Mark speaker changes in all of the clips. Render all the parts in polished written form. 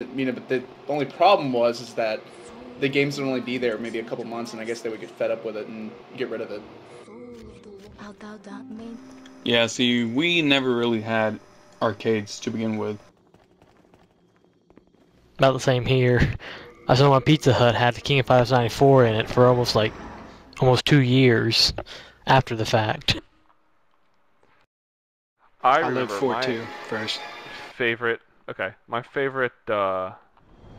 Speaker 1: But the only problem is that the games would only be there maybe a couple months, and I guess they would get fed up with it and get rid of it.
Speaker 2: Yeah, see, we never really had arcades to begin with.
Speaker 3: About the same here. I saw my Pizza Hut had the King of Fighters 94 in it for almost 2 years after the fact.
Speaker 4: I
Speaker 2: lived
Speaker 4: remember
Speaker 2: for
Speaker 4: my
Speaker 2: two first.
Speaker 4: favorite. Okay, my favorite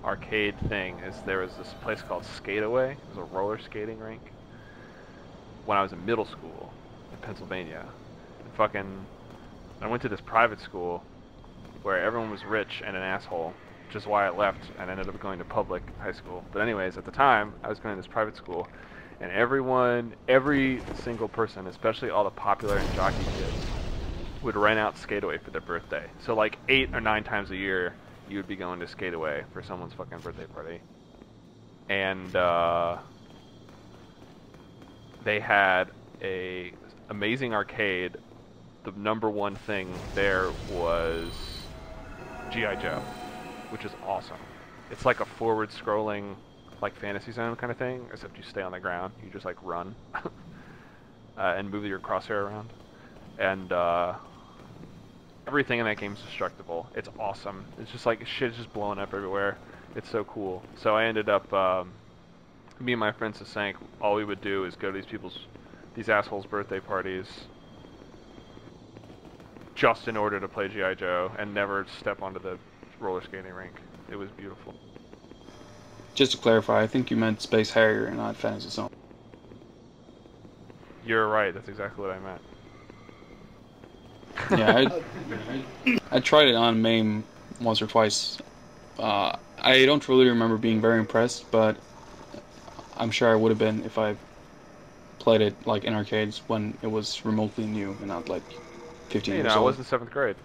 Speaker 4: arcade thing is there was this place called Skateaway. It was a roller skating rink. When I was in middle school in Pennsylvania, I went to this private school where everyone was rich and an asshole, which is why I left and ended up going to public high school. But anyways, at the time, I was going to this private school, and every single person, especially all the popular and jockey kids, would rent out Skateaway for their birthday. So like 8 or 9 times a year, you would be going to Skateaway for someone's fucking birthday party. And they had a amazing arcade. The #1 thing there was G.I. Joe, which is awesome. It's like a forward-scrolling, like Fantasy Zone kind of thing, except you stay on the ground. You just like run and move your crosshair around. And everything in that game is destructible. It's awesome. It's just like shit's just blowing up everywhere. It's so cool. So I ended up, me and my friends Sank, all we would do is go to these assholes' birthday parties just in order to play G.I. Joe and never step onto the roller skating rink. It was beautiful.
Speaker 2: Just to clarify, I think you meant Space Harrier and not Fantasy Zone.
Speaker 4: You're right. That's exactly what I meant.
Speaker 2: Yeah, I tried it on MAME once or twice. I don't really remember being very impressed, but I'm sure I would have been if I played it like in arcades when it was remotely new and not like 15 years old.
Speaker 4: I was in 7th grade.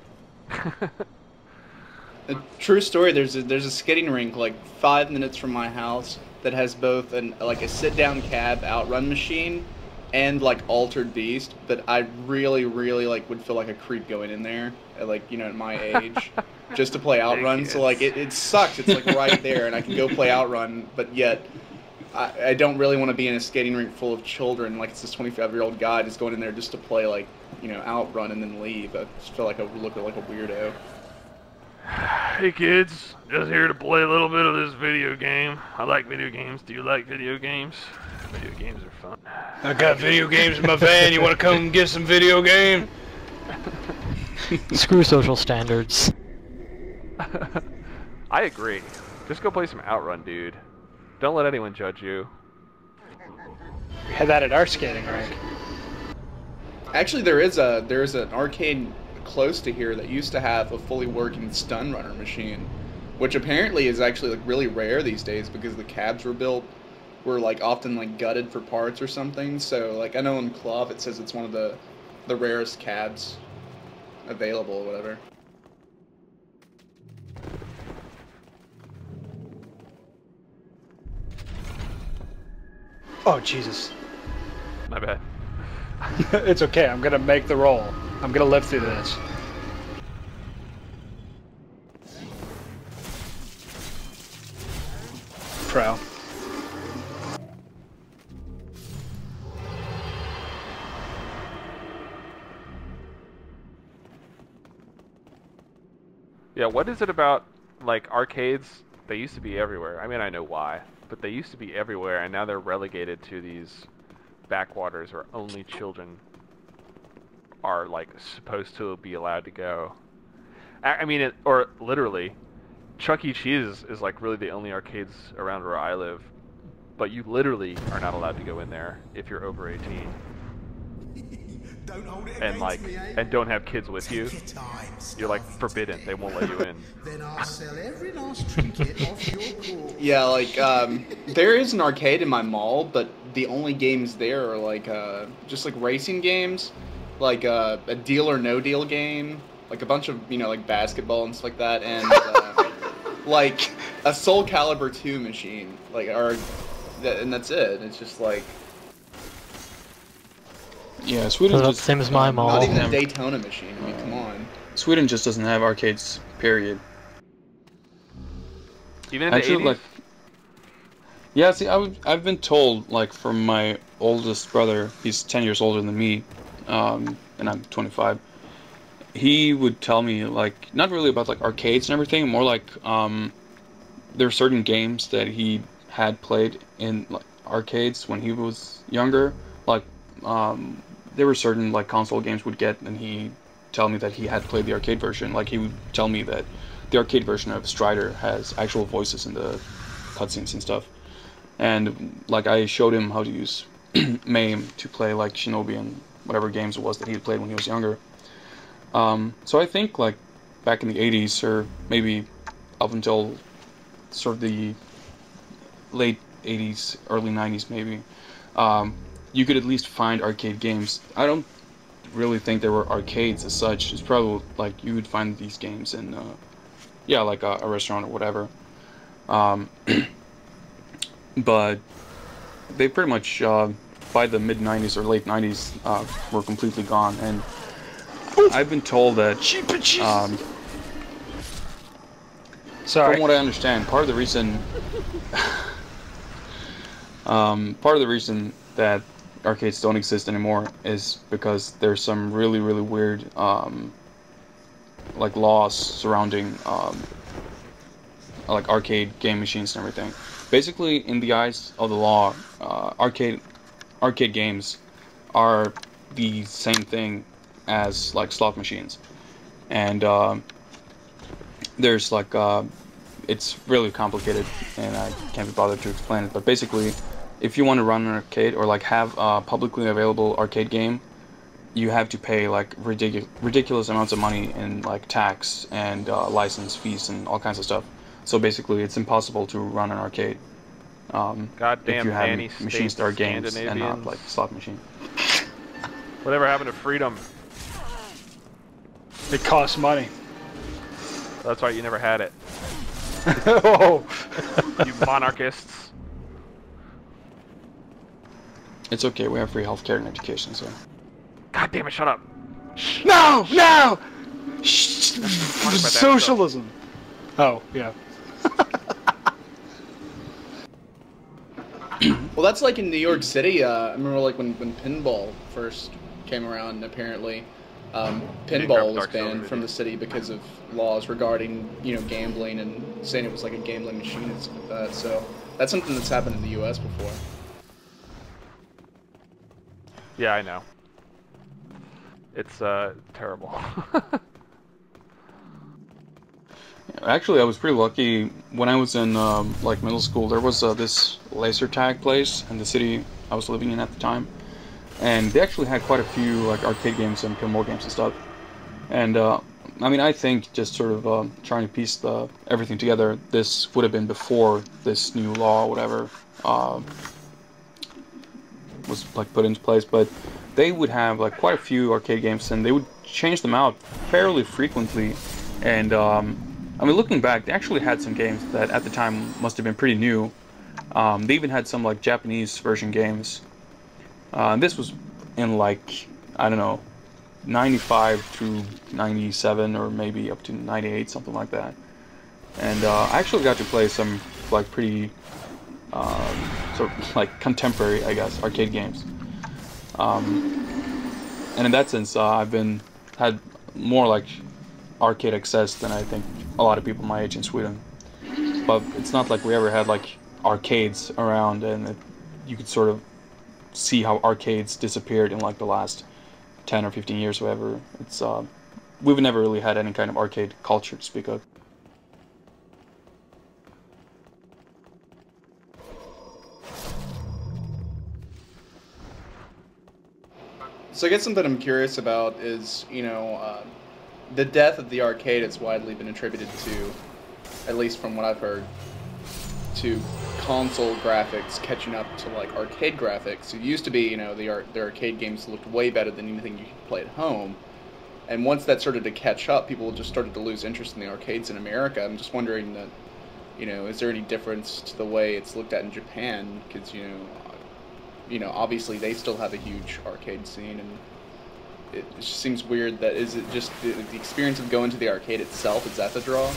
Speaker 1: A true story. There's a skating rink like 5 minutes from my house that has both a sit-down cab outrun machine and like Altered Beast, but I really would feel like a creep going in there at at my age just to play Outrun. So like it sucks. It's like right there, and I can go play Outrun, but yet I don't really want to be in a skating rink full of children. Like it's this 25-year-old guy just going in there just to play Outrun and then leave. I just feel like I would look like a weirdo.
Speaker 4: Hey kids, just here to play a little bit of this video game. I like video games. Do you like video games? Video games are fun.
Speaker 5: I got video games in my van. You want to come and get some video game?
Speaker 3: Screw social standards.
Speaker 4: I agree. Just go play some Outrun, dude. Don't let anyone judge you.
Speaker 5: We had that at our skating rink.
Speaker 1: Actually, there is an arcade close to here that used to have a fully working stun runner machine, which apparently is actually really rare these days because the cabs were often gutted for parts or something. So I know in Club it says it's one of the rarest cabs available or whatever.
Speaker 5: Oh, Jesus.
Speaker 4: My bad.
Speaker 5: It's okay. I'm going to make the roll. I'm going to live through this. Pro.
Speaker 4: Yeah, what is it about, arcades? They used to be everywhere. I mean, I know why, but they used to be everywhere, and now they're relegated to these backwaters where only children are, supposed to be allowed to go. I mean, or literally, Chuck E. Cheese is, really the only arcades around where I live, but you literally are not allowed to go in there if you're over 18.
Speaker 6: Don't hold it
Speaker 4: And
Speaker 6: against me, eh?
Speaker 4: and don't have kids with you.
Speaker 6: Take your time,
Speaker 4: You're
Speaker 6: Scarface.
Speaker 4: forbidden. They won't let you in.
Speaker 6: Then I'll sell every last trinket off your call.
Speaker 1: Yeah, there is an arcade in my mall, but the only games there are just racing games, a Deal or No Deal game, a bunch of basketball and stuff like that, and a Soul Calibur 2 machine, and that's it. It's just
Speaker 2: Yeah, Sweden
Speaker 3: About the
Speaker 2: just
Speaker 3: same as my mall.
Speaker 1: not even a Daytona machine. I mean, come on.
Speaker 2: Sweden just doesn't have arcades. Period.
Speaker 4: Even in the
Speaker 2: Actually,
Speaker 4: 80s?
Speaker 2: like, yeah. See, I've been told, like, from my oldest brother, he's 10 years older than me, and I'm 25. He would tell me, like, not really about like arcades and everything, more like there are certain games that he had played in like arcades when he was younger. Like, um, there were certain like console games would get, and he tell me that he had played the arcade version. Like, he would tell me that the arcade version of Strider has actual voices in the cutscenes and stuff. And like, I showed him how to use MAME to play like Shinobi and whatever games it was that he had played when he was younger. So I think like back in the 80s, or maybe up until sort of the late 80s, early 90s maybe, um, you could at least find arcade games. I don't really think there were arcades as such. It's probably like you would find these games in, yeah, like a restaurant or whatever. Um, but they pretty much, by the mid 90s or late 90s, were completely gone. And I've been told that,
Speaker 5: Sorry.
Speaker 2: from what I understand, part of the reason, that arcades don't exist anymore is because there's some really, really weird, like laws surrounding, like arcade game machines and everything. Basically, in the eyes of the law, arcade games are the same thing as like slot machines, and there's like it's really complicated, and I can't be bothered to explain it. But basically, if you want to run an arcade or like have a publicly available arcade game, you have to pay like ridiculous amounts of money in like tax and license fees and all kinds of stuff. So basically, it's impossible to run an arcade if
Speaker 4: Goddamn
Speaker 2: you have
Speaker 4: nanny
Speaker 2: machines
Speaker 4: states,
Speaker 2: that are games and not
Speaker 4: Scandinavians.
Speaker 2: like slot machine.
Speaker 4: Whatever happened to freedom?
Speaker 5: It costs money.
Speaker 4: That's right, you never had it.
Speaker 5: Oh.
Speaker 4: You monarchists.
Speaker 2: It's okay, we have free healthcare and education, so.
Speaker 4: God damn it, shut up.
Speaker 5: No! No!
Speaker 4: Talk about that
Speaker 5: Socialism. Oh, yeah.
Speaker 1: Well, that's like in New York City. I remember like when pinball first came around. Apparently, pinball was
Speaker 4: Dark Silver,
Speaker 1: banned from the city because of laws regarding gambling and saying it was like a gambling machine and stuff like that. So that's something that's happened in the U.S. before.
Speaker 4: Yeah, I know. It's terrible.
Speaker 2: Actually, I was pretty lucky. When I was in like middle school, there was this laser tag place in the city I was living in at the time, and they actually had quite a few like arcade games and pinball games and stuff. And I mean, I think just sort of trying to piece everything together, this would have been before this new law or whatever was like put into place. But they would have like quite a few arcade games, and they would change them out fairly frequently. And I mean, looking back, they actually had some games that at the time must have been pretty new. They even had some like Japanese version games. This was in like, I don't know, 95 through 97 or maybe up to 98, something like that. And I actually got to play some like pretty sort of like contemporary, I guess, arcade games. And in that sense, I've had more like arcade access than I think a lot of people my age in Sweden. But it's not like we ever had like arcades around, and you could sort of see how arcades disappeared in like the last 10 or 15 years, or whatever. It's we've never really had any kind of arcade culture to speak of.
Speaker 1: So I guess something I'm curious about is, the death of the arcade has widely been attributed to, at least from what I've heard, to console graphics catching up to like arcade graphics. It used to be, the arcade games looked way better than anything you could play at home. And once that started to catch up, people just started to lose interest in the arcades in America. I'm just wondering that, is there any difference to the way it's looked at in Japan? Because, obviously they still have a huge arcade scene, and it just seems weird that is it just the experience of going to the arcade itself, is that the draw?